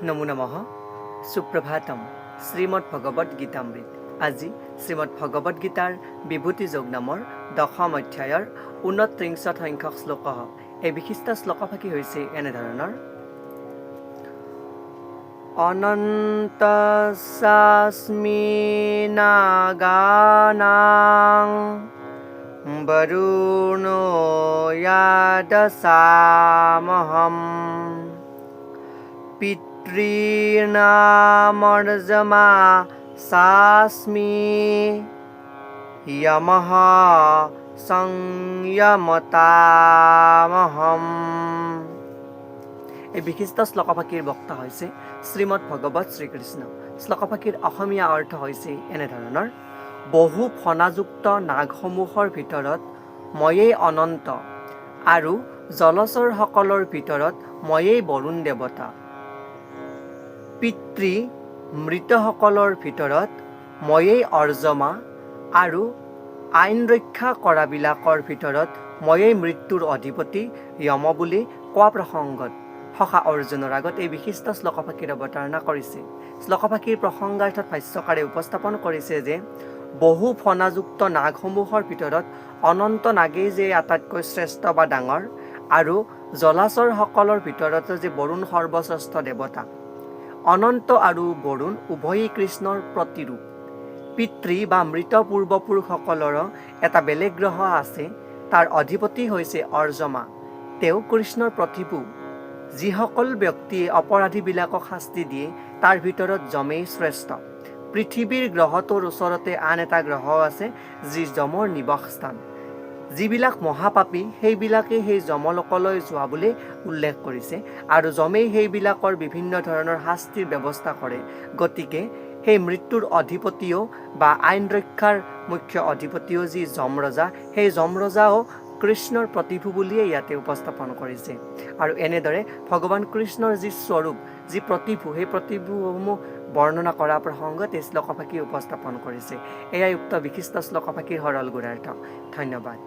নমো নমঃ সুপ্ৰভাতম শ্ৰীমদ্ ভগবত গীতামৃত। আজি শ্ৰীমদ্ ভগবত গীতাৰ বিভূতি যোগ নামৰ দশম অধ্যায়ৰ ২৯ সংখ্যক শ্লোক। এই বিশিষ্ট শ্লোকফাকি হৈছে এনেধৰণৰ: অনন্তস্যাস্মি নাগানাং বৰুণো য়াদসামহম পিতॄণামৰ্যমা সাস্মি যমঃ সংযমতামহম। এই বিশিষ্ট শ্লোকফাকিৰ বক্তা হৈছে শ্ৰীমদ্ ভগৱত শ্ৰীকৃষ্ণ। শ্লোকফাকিৰ অসমীয়া অৰ্থ হৈছে এনেধৰণৰ: বহু ফণাযুক্ত নাগসমূহৰ ভিতৰত ময়েই অনন্ত, আৰু জলচৰসকলৰ ভিতৰত ময়েই বৰুণ দেৱতা। পিতৃ মৃতসকলৰ ভিতৰত ময়েই অৰ্যমা, আৰু আইন ৰক্ষা কৰাবিলাকৰ ভিতৰত ময়েই মৃত্যুৰ অধিপতি যম বুলি কোৱা প্ৰসংগত সখা অৰ্জুনৰ আগত এই বিশিষ্ট শ্লোকফাকিৰ অৱতাৰণা কৰিছে। শ্লোকফাকিৰ প্ৰসংগাৰ্থত ভাষ্যকাৰে উপস্থাপন কৰিছে যে বহু ফণাযুক্ত নাগসমূহৰ ভিতৰত অনন্ত নাগেই যে আটাইতকৈ শ্ৰেষ্ঠ বা ডাঙৰ, আৰু জলাচৰসকলৰ ভিতৰত যে বৰুণ সৰ্বশ্ৰেষ্ঠ দেৱতা। অনন্ত আৰু বৰুণ উভয়েই কৃষ্ণৰ প্ৰতিৰূপ। পিতৃ বা মৃত পূৰ্বপুৰুষসকলৰো এটা বেলেগ গ্ৰহ আছে, তাৰ অধিপতি হৈছে অৰ্যমা। তেওঁ কৃষ্ণৰ প্ৰতিভূ। যিসকল ব্যক্তিয়ে অপৰাধীবিলাকক শাস্তি দিয়ে তাৰ ভিতৰত যমেই শ্ৰেষ্ঠ। পৃথিৱীৰ গ্ৰহটোৰ ওচৰতে আন এটা গ্ৰহ আছে যি যমৰ নিবাসস্থান। যিবিলাক মহাপাপী সেইবিলাকে সেই যমলোকলৈ যোৱা বুলি উল্লেখ কৰিছে, আৰু যমেই সেইবিলাকৰ বিভিন্ন ধৰণৰ শাস্তিৰ ব্যৱস্থা কৰে। গতিকে সেই মৃত্যুৰ অধিপতিও বা আইন ৰক্ষাৰ মুখ্য অধিপতিও যি যমৰজা, সেই যমৰজাও কৃষ্ণৰ প্ৰতিভূ বুলিয়ে ইয়াতে উপস্থাপন কৰিছে। আৰু এনেদৰে ভগৱান কৃষ্ণৰ যি স্বৰূপ, যি প্ৰতিভূ, সেই প্ৰতিভূসমূহ বৰ্ণনা কৰা প্ৰসংগত এই শ্লোকফাকি উপস্থাপন কৰিছে। এয়াই উক্ত বিশিষ্ট শ্লোকফাকিৰ সৰল গুণাৰ্থ। ধন্যবাদ।